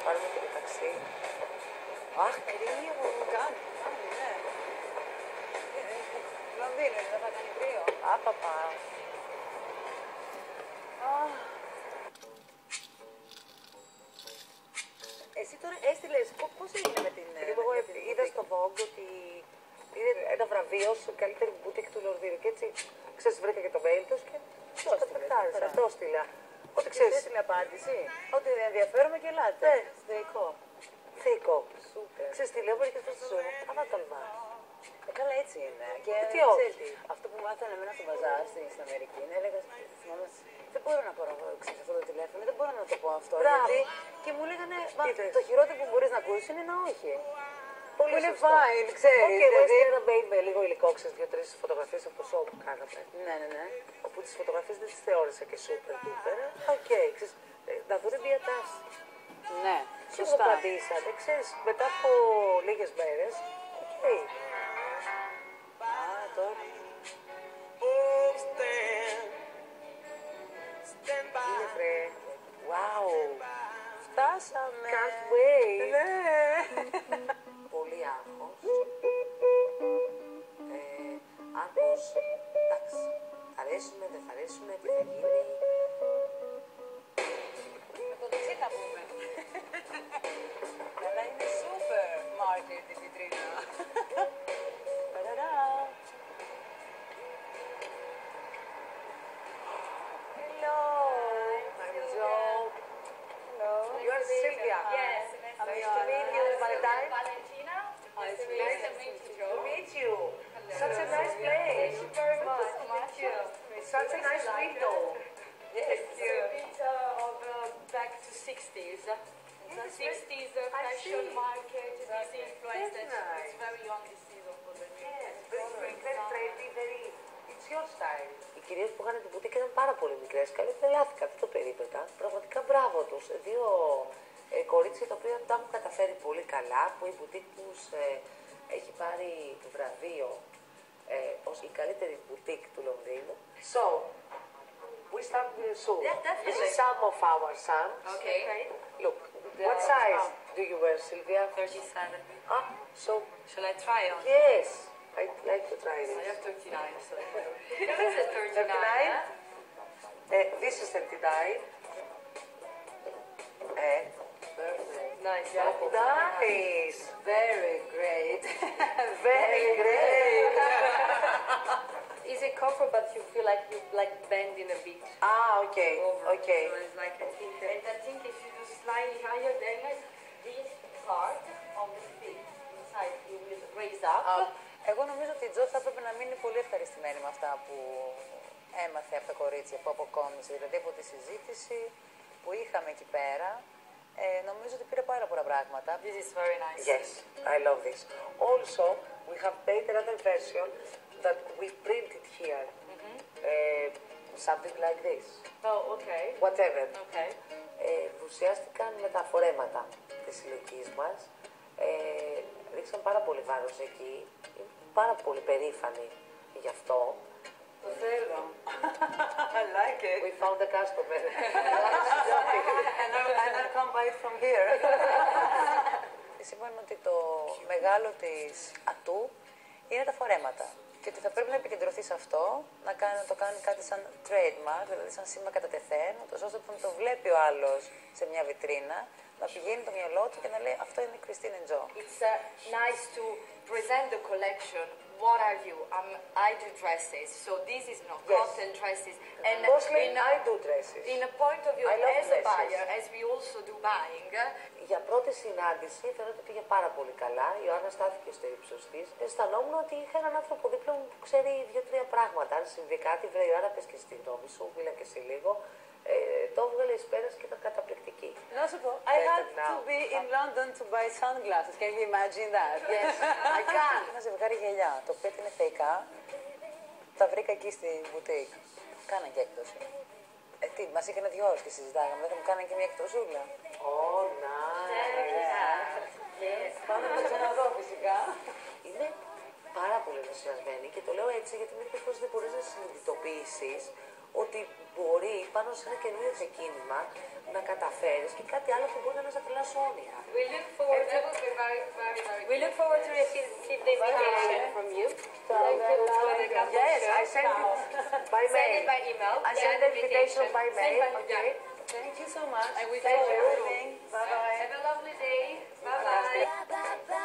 πάρουμε και το ταξί. Αχ, κρύο! Κάνει, ναι. Λονδίνο, δεν θα κάνει κρύο. Άπαπα. Εσύ τώρα έστειλες, πώς έγινε με την... Εγώ είδα στο Vogue ότι είναι ένα βραβείο σε καλύτερη μπουτίκ του Λονδίνου και έτσι, ξέρεις, βρήκα και το mail τους και τους κατακτάρισα. Το έστειλα. Ότι ξέρεις... Έστειλε απάντηση, ότι ενδιαφέρομαι και ελάτε. Ναι. Θεϊκό. Θεϊκό. Σούπερ. Ξέρεις τι λέω, μερικές φορές στη ζωή μου, ανάτολμα. Καλά, έτσι είναι. Και τι ξέρεις, όχι. αυτό που μάθανε εμένα στο μπαζάρ στην Αμερική, έλεγα, θυμάμαι, δεν μπορώ να πάρω ξέρεις, αυτό το τηλέφωνο, δεν μπορώ να το πω αυτό. Μπράβο. Γιατί και μου λέγανε, μα Είδες. το χειρότερο που μπορείς να ακούσεις είναι ένα όχι. Πολύ Που είναι σωστό. fine, ξέρεις. Όχι, εγώ δηλαδή. έστειλα ένα mail με λίγο υλικό, ξέρεις, 2-3 φωτογραφίες από το show που κάναμε. Ναι, ναι, ναι. Όπου τις φωτογραφίες δεν τις θεώρησα και super duper. Οκ, ξέρεις, να δουν μια τάση. Ναι, Και μου σωστά. απαντήσατε, ξέρεις, μετά από λίγες μέρες, οκ. Α, τώρα. Είναι βρε. Wow. Φτάσαμε. Can't wait. Ναι. Πολύ άγχος. Άγχος, εντάξει, θα αρέσουμε, δεν θα αρέσουμε, τι θα γίνει. Με το ταξί θα πούμε. Αλλά είναι super market η βιτρίνα. Ταραρά. Hello. I'm Joe. Hello. You are Sylvia. Yes, Nice to meet you, Valentine. Valentina. Nice to Nice to meet you, To Joe. meet you. Such a nice place. Thank you very much. Thank you. Such a nice window. Yes. It's a bit of back to 60s. The 60s fashion see. market, this influence That's that nice. it's very young this season for the new. Yes, very trendy, very... It's your style. Οι κυρίες που είχαν την μπουτίκ ήταν πάρα πολύ μικρές. Καλή τρελάθηκα, δεν το περίμενα. Πραγματικά μπράβο τους. Δύο κορίτσια τα οποία τα έχουν καταφέρει πολύ καλά, που η μπουτίκ τους έχει πάρει το βραβείο ως η καλύτερη μπουτίκ του Λονδίνου. So, we start soon. Yeah, definitely. This is some of our sons. Okay. Look, what size do you wear, Sylvia? 37. Ah, so, Shall I try on? yes, I'd like to try I this. have 39, so this is 39. 39? Yeah? This is 39. Perfect. Nice, yeah. Nice. Very great. Very great. Is it comfort, but you feel like you bending a bit Ah, okay, over. okay. So it's like I think, and I think if you do slightly higher, then this part of the feet inside you will raise up. Εγώ νομίζω ότι η Τζο θα έπρεπε να μείνει πολύ ευχαριστημένη με αυτά που έμαθε από τα κορίτσια που αποκόμισε. Δηλαδή από τη συζήτηση που είχαμε εκεί πέρα, νομίζω ότι πήρε πάρα πολλά πράγματα. This is very nice. Yes, I love this. Also, we have made another version that we printed here. Something like this. Oh, okay. Whatever. Okay. Ενθουσιάστηκαν με τα φορέματα της συλλογικής μας. Ρίξαν πάρα πολύ βάρος εκεί. Είμαι πάρα πολύ περήφανη γι' αυτό. Το θέλω. I like it. We found a customer. And I'll come buy it from here. Είπαν ότι το μεγάλο της ατού είναι τα φορέματα. Και ότι θα πρέπει να επικεντρωθεί σε αυτό, να το κάνει κάτι σαν trademark, δηλαδή σαν σήμα κατά τεθέν, ώστε όταν το βλέπει ο άλλος σε μια βιτρίνα, να πηγαίνει το μυαλό του και να λέει αυτό είναι η Christine and Joe. It's nice to present the collection. What are you? I do dresses, so this is not Yes. cotton dresses. And Mostly in I do dresses. in a point of view I love as a dresses. buyer, as we also do buying, Για πρώτη συνάντηση θεωρώ ότι πήγε πάρα πολύ καλά. Η Ιωάννα στάθηκε στο ύψος της. Αισθανόμουν ότι είχα έναν άνθρωπο δίπλα μου που ξέρει 2-3 πράγματα. Αν συμβεί κάτι, βρε Ιωάννα, πες και στη γνώμη σου, μίλα και εσύ λίγο. Το έβγαλε εις πέρας και ήταν καταπληκτική. Να σου πω, I had to be in London to buy sunglasses. Can you imagine that? yes, I can. Ένα ζευγάρι γυαλιά, το οποίο είναι θεϊκά. Τα βρήκα εκεί στην μπουτίκ. Κάναν και έκπτωση. Τι, μας είχαν 2 ώρες και συζητάγαμε, δεν θα μου κάναν και μια εκπτωσούλα. Oh, nice. Yes. Πάμε να το ξαναδώ φυσικά. Είμαι πάρα πολύ ενθουσιασμένη και το λέω έτσι γιατί μερικές φορές δεν μπορείς να συνειδητοποιήσεις ότι μπορεί πάνω σε ένα καινούριο ξεκίνημα να καταφέρεις και κάτι άλλο που μπορεί να είναι στα τρελά σου όνειρα. We look forward to we look forward to receive the invitation from you. Thank you for the couple Yes, I show. send it by Send mail. it by email. I send the invitation by mail. Okay. Thank you so much. And we Thank thank you. you. Bye bye. Have a lovely day. Bye bye.